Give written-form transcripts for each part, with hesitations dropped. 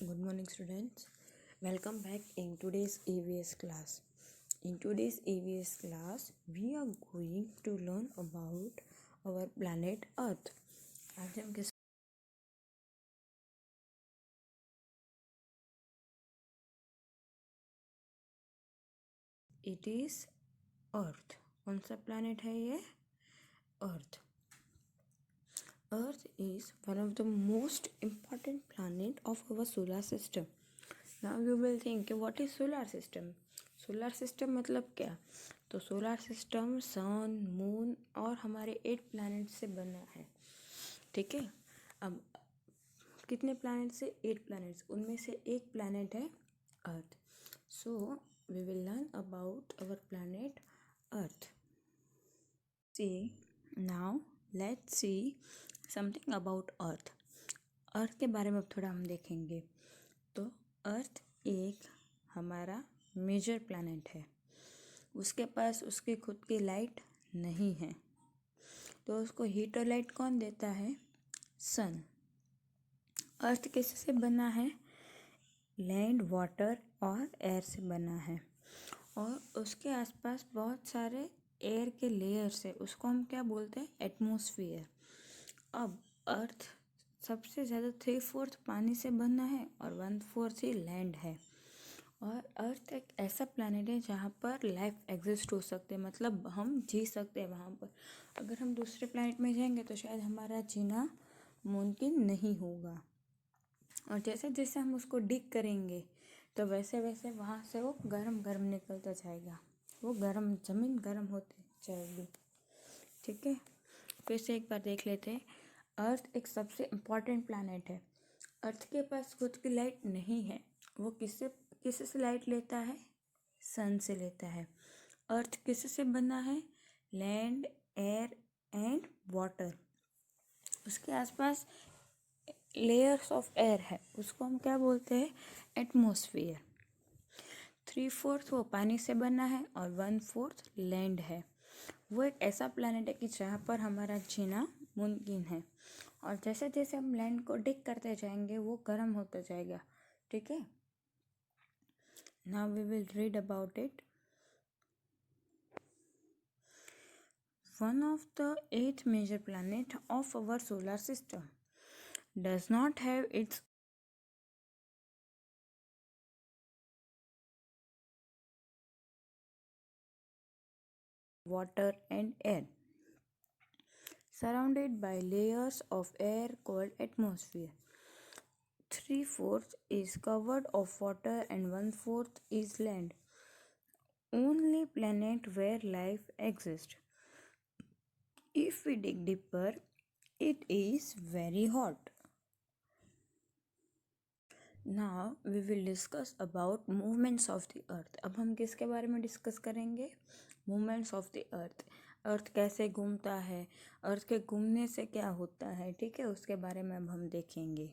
Good morning, students. Welcome back in today's EVS class. In today's EVS class, we are going to learn about our planet Earth. आज हम किस It is Earth. कौन सा planet है ये? Earth. Earth is one of the most important planet of our solar system. Now you will think what is solar system? Solar system मतलब क्या? तो सोलर सिस्टम सन, मून और हमारे 8 प्लैनेट से बना है. ठीक है. अब कितने प्लैनेट से? 8 प्लैनेट्स. उनमें से एक प्लैनेट है Earth. So we will learn about our planet Earth. See now let's see something about Earth. Earth के बारे में अब थोड़ा हम देखेंगे. तो अर्थ एक हमारा मेजर प्लैनेट है. उसके पास उसकी खुद की लाइट नहीं है. तो उसको हीट और लाइट कौन देता है? सन. अर्थ किससे बना है? लैंड, वाटर और एयर से बना है. और उसके आसपास बहुत सारे एयर के लेयर्स है. उसको हम क्या बोलते हैं? एटमॉस्फेयर. अब अर्थ सबसे ज़्यादा 3/4 पानी से बना है और 1/4 ही लैंड है. और अर्थ एक ऐसा प्लैनेट है जहाँ पर लाइफ एग्जिस्ट हो सकते हैं, मतलब हम जी सकते हैं वहाँ पर. अगर हम दूसरे प्लैनेट में जाएंगे तो शायद हमारा जीना मुमकिन नहीं होगा. और जैसे जैसे हम उसको डिग करेंगे तो वैसे वैसे वहाँ से वो गरम गरम निकलता जाएगा. वो गरम ज़मीन गरम होती जाएगी. ठीक है. फिर से एक बार देख लेते हैं. अर्थ एक सबसे इम्पॉर्टेंट प्लैनेट है. अर्थ के पास खुद की लाइट नहीं है. वो किससे लाइट लेता है? सन से लेता है. अर्थ किससे बना है? Land, air and water. उसके आसपास लेयर्स ऑफ एयर है. उसको हम क्या बोलते हैं? एटमॉस्फेयर. 3/4 वो पानी से बना है और 1/4 लैंड है. वो एक ऐसा प्लैनेट है कि जहाँ पर हमारा जीना मुमकिन है. और जैसे जैसे हम लैंड को डिग करते जाएंगे वो गर्म होता जाएगा. ठीक है. Now we will read about it. One of the 8 major planets of our solar system does not have its water and air, surrounded by layers of air called atmosphere. 3/4 is covered of water and 1/4 is land. Only planet where life exists. If we dig deeper, it is very hot. Now we will discuss about movements of the earth. अब हम किसके बारे में discuss करेंगे? Movements of the Earth. Earth कैसे घूमता है, अर्थ के घूमने से क्या होता है. ठीक है. उसके बारे में अब हम देखेंगे.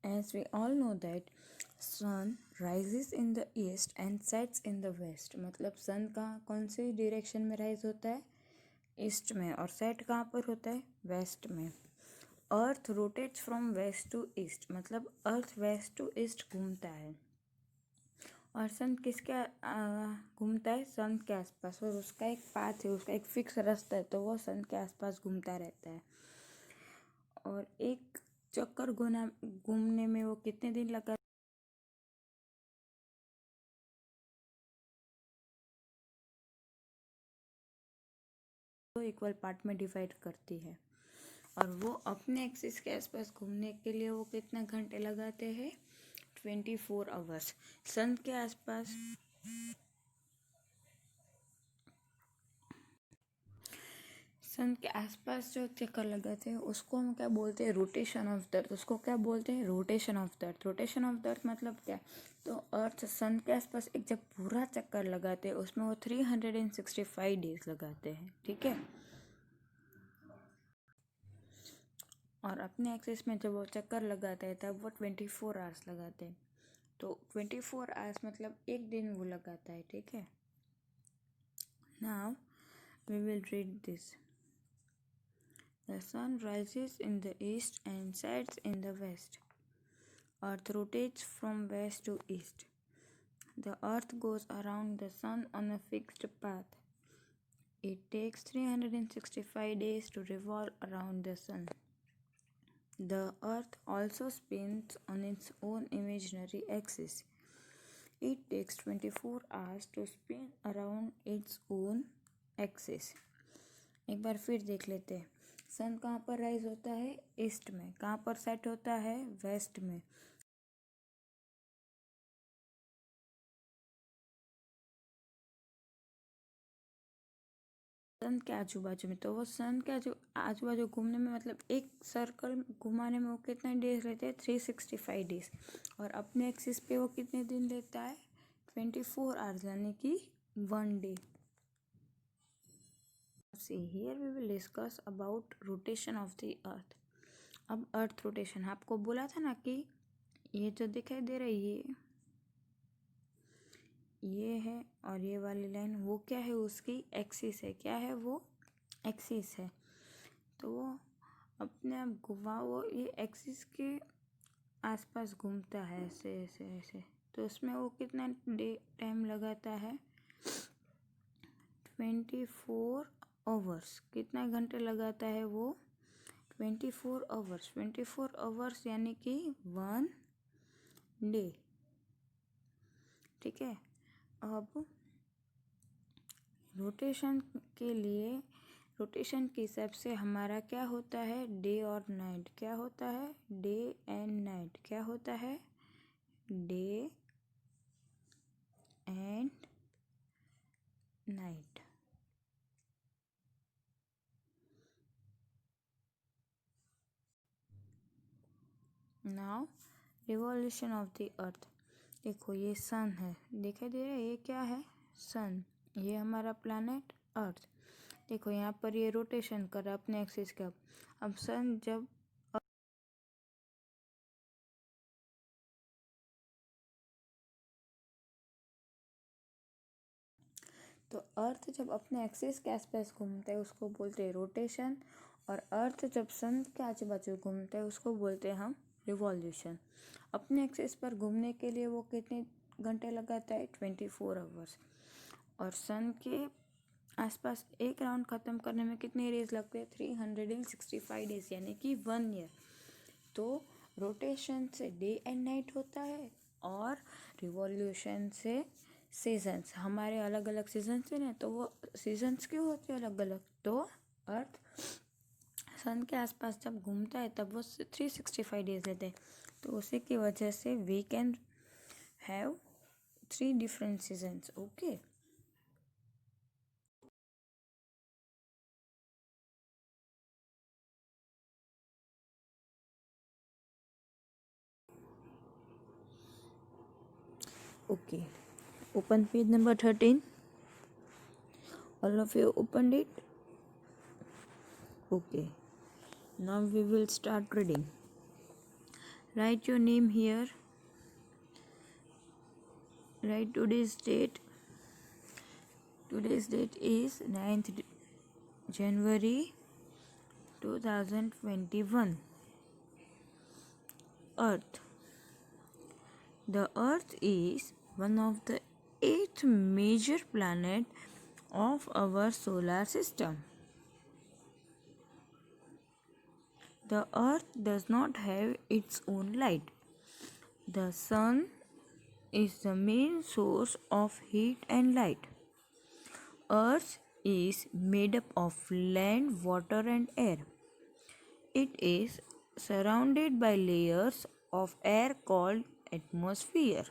As we all know that sun rises in the east and sets in the west. मतलब सन कहाँ कौन सी डायरेक्शन में राइज होता है? ईस्ट में. और सेट कहाँ पर होता है? वेस्ट में. Earth rotates from west to east. मतलब अर्थ वेस्ट टू ईस्ट घूमता है. और सन किसके घूमता है? सन के आसपास. और उसका एक पाथ है, उसका एक फिक्स रास्ता है, तो वो सन के आसपास घूमता रहता है. और एक चक्कर घूमने में वो कितने दिन लगा? तो इक्वल पार्ट में डिवाइड करती है. और वो अपने एक्सिस के आसपास घूमने के लिए वो कितना घंटे लगाते हैं? 24 आवर्स. सन के आसपास जो चक्कर लगाते हैं उसको हम क्या बोलते हैं? रोटेशन ऑफ द अर्थ. उसको क्या बोलते हैं? Rotation of the earth. Rotation of the अर्थ मतलब क्या? तो अर्थ सन के आसपास एक जब पूरा चक्कर लगाते हैं उसमें वो 365 डेज लगाते हैं. ठीक है. और अपने एक्सिस में जब वो चक्कर लगाते हैं तब वो 24 आवर्स लगाते हैं. तो 24 आवर्स मतलब एक दिन वो लगाता है. ठीक है. Now we will read this. The sun rises in the east and sets in the west. Earth rotates from west to east. The earth goes around the sun on a fixed path. It takes 365 days to revolve around the sun. The earth also spins on its own imaginary axis. It takes 24 hours to spin around its own axis. एक बार फिर देख लेते हैं. सन कहाँ पर rise होता है? East में. कहाँ पर सेट होता है? वेस्ट में. सन के आजू बाजू में. तो वो सन के आजू बाजू घूमने में, मतलब एक सर्कल घुमाने में वो कितने डेज लेते हैं? 365 डेज. और अपने एक्सिस पे वो कितने दिन लेता है? 24 आवर्स, यानी कि 1 day. See, here we will discuss about rotation of the earth. अब अर्थ रोटेशन आपको बोला था ना कि ये जो दिखाई दे रही है ये है, और ये वाली लाइन वो क्या है? उसकी एक्सिस है. क्या है वो? एक्सिस है. तो वो अपने आप घुमा, वो ये एक्सिस के आसपास घूमता है ऐसे ऐसे ऐसे. तो उसमें वो कितना टाइम लगाता है? 24 आवर्स. कितना घंटे लगाता है वो? 24 आवर्स. 24 आवर्स यानी कि 1 डे. ठीक है. अब रोटेशन के लिए, रोटेशन के हिसाब से हमारा क्या होता है? डे और नाइट. क्या होता है? Day and night. क्या होता है? Day and night. Now revolution of the अर्थ. देखो ये सन है, दिखाई दे रहा है? ये क्या है? सन. ये हमारा प्लैनेट अर्थ. देखो यहाँ पर ये रोटेशन कर रहा है अपने एक्सिस का. अब सन जब तो अर्थ जब अपने एक्सिस के आसपास घूमता है उसको बोलते हैं रोटेशन. और अर्थ जब सन के आजू बाजू घूमता है उसको बोलते हैं हम रिवॉल्यूशन. अपने एक्सिस पर घूमने के लिए वो कितने घंटे लगाता है? 24 आवर्स. और सन के आसपास एक राउंड ख़त्म करने में कितने डेज लगते हैं? 365 डेज, यानी कि 1 ईयर. तो रोटेशन से डे एंड नाइट होता है और रिवॉल्यूशन से सीजन्स. हमारे अलग अलग सीजन्स हैं ना, तो वो सीजन्स क्यों होते हैं अलग अलग? तो अर्थ सन के आसपास जब घूमता है तब वो 365 डेज लेते हैं. तो उसी की वजह से we can have 3 different seasons. Okay. Okay. Open page number 13. All of you opened it? Okay. Now we will start reading. Write your name here. Write today's date. Today's date is 9th January 2021. Earth. The Earth is one of the 8 major planets of our solar system. The Earth does not have its own light. The sun is the main source of heat and light. Earth is made up of land, water and air. It is surrounded by layers of air called atmosphere.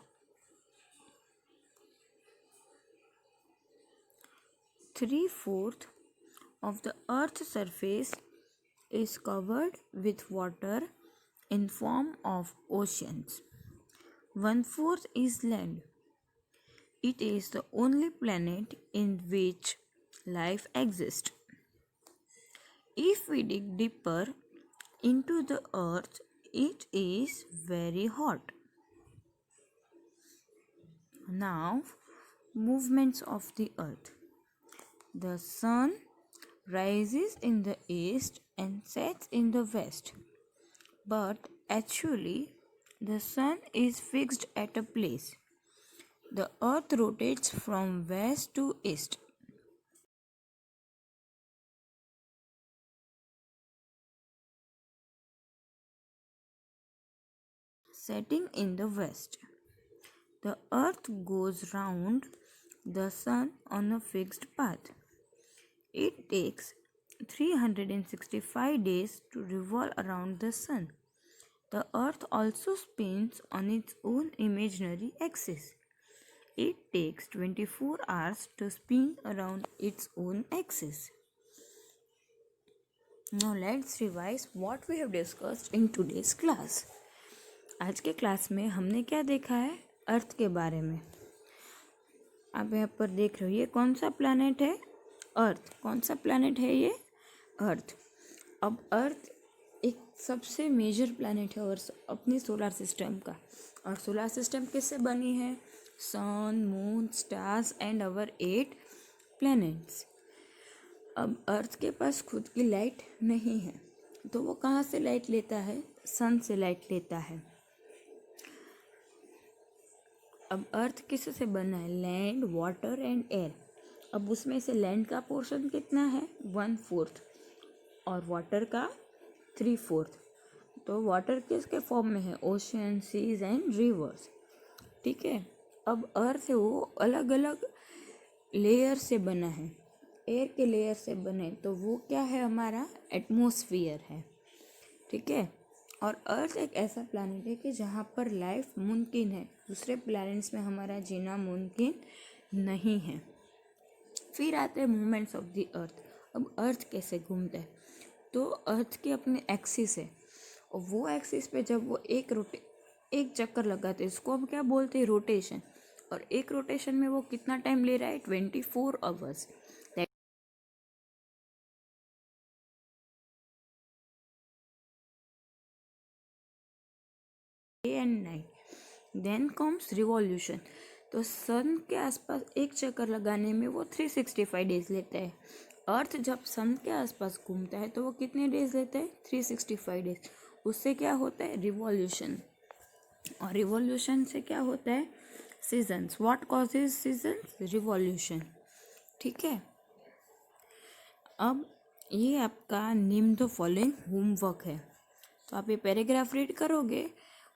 3/4 of the Earth's surface is covered with water in form of oceans. 1/4 is land. It is the only planet in which life exists. If we dig deeper into the earth, it is very hot. Now, movements of the earth. The sun rises in the east and sets in the west. But actually, the sun is fixed at a place. The earth rotates from west to east. Setting in the west. The earth goes round the sun on a fixed path. It takes 365 days to revolve around the sun. The earth also spins on its own imaginary axis. It takes 24 hours to spin around its own axis. Now let's revise what we have discussed in today's class. आज के class में हमने क्या देखा है? अर्थ के बारे में. आप यहाँ पर देख रहे हो, ये कौन सा प्लैनेट है? अर्थ. कौन सा प्लैनेट है ये? अर्थ. अब अर्थ एक सबसे मेजर प्लैनेट है और अपने सोलर सिस्टम का. और सोलर सिस्टम किससे बनी है? Sun, moon, stars and our 8 planets. अब अर्थ के पास खुद की लाइट नहीं है, तो वो कहाँ से लाइट लेता है? सन से लाइट लेता है. अब अर्थ किससे बना है? Land, water and air. अब उसमें से लैंड का पोर्शन कितना है? 1/4 और वाटर का 3/4. तो वाटर किसके फॉर्म में है? Ocean, seas and rivers. ठीक है. अब अर्थ है वो अलग अलग लेयर से बना है. एयर के लेयर से बने तो वो क्या है? हमारा एटमॉस्फेयर है. ठीक है. और अर्थ एक ऐसा प्लैनेट है कि जहाँ पर लाइफ मुमकिन है. दूसरे प्लैनेट्स में हमारा जीना मुमकिन नहीं है. फिर आते हैं मूवमेंट्स ऑफ द अर्थ. अब अर्थ कैसे घूमता है? तो अर्थ की अपने एक्सिस है, और वो एक्सिस पे जब वो एक चक्कर लगाते हैं, इसको हम क्या बोलते हैं? रोटेशन. और एक रोटेशन में वो कितना टाइम ले रहा है? 24 hours. Day and night. Then comes revolution. तो सन के आसपास एक चक्कर लगाने में वो 365 डेज लेता है. अर्थ जब सन के आसपास घूमता है तो वो कितने डेज लेता है? 365 डेज. उससे क्या होता है? रिवॉल्यूशन. और रिवॉल्यूशन से क्या होता है? Seasons. What causes seasons? Revolution. ठीक है. अब ये आपका नेम द फॉलोइंग होमवर्क है. तो आप ये पैराग्राफ रीड करोगे,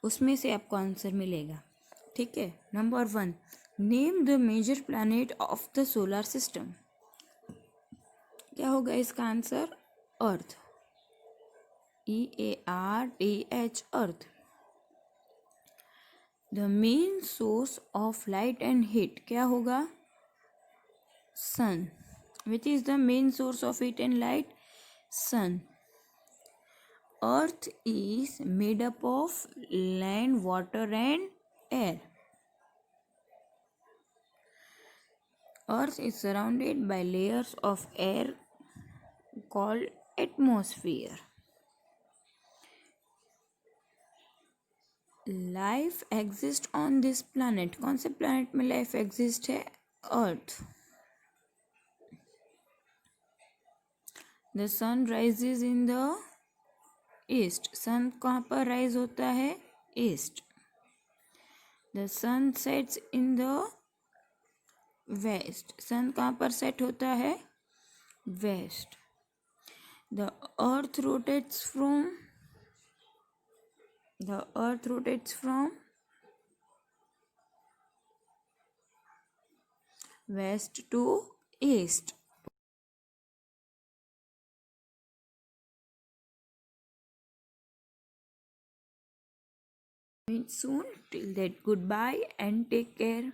उसमें से आपको आंसर मिलेगा. ठीक है. Number 1, name the major planet of the solar system. क्या होगा इसका answer? Earth. EARTH, Earth. The main source of light and heat क्या होगा? Sun. Which is the main source of heat and light? Sun. Earth is made up of land, water and air. Earth is surrounded by layers of air called atmosphere. Life exists on this planet. कौन से planet में life exist है? Earth. The sun rises in the east. Sun कहाँ पर rise होता है? East. The sun sets in the west. Sun कहाँ पर सेट होता है? West. The Earth rotates from west to east. Meet soon. Till that, goodbye and take care.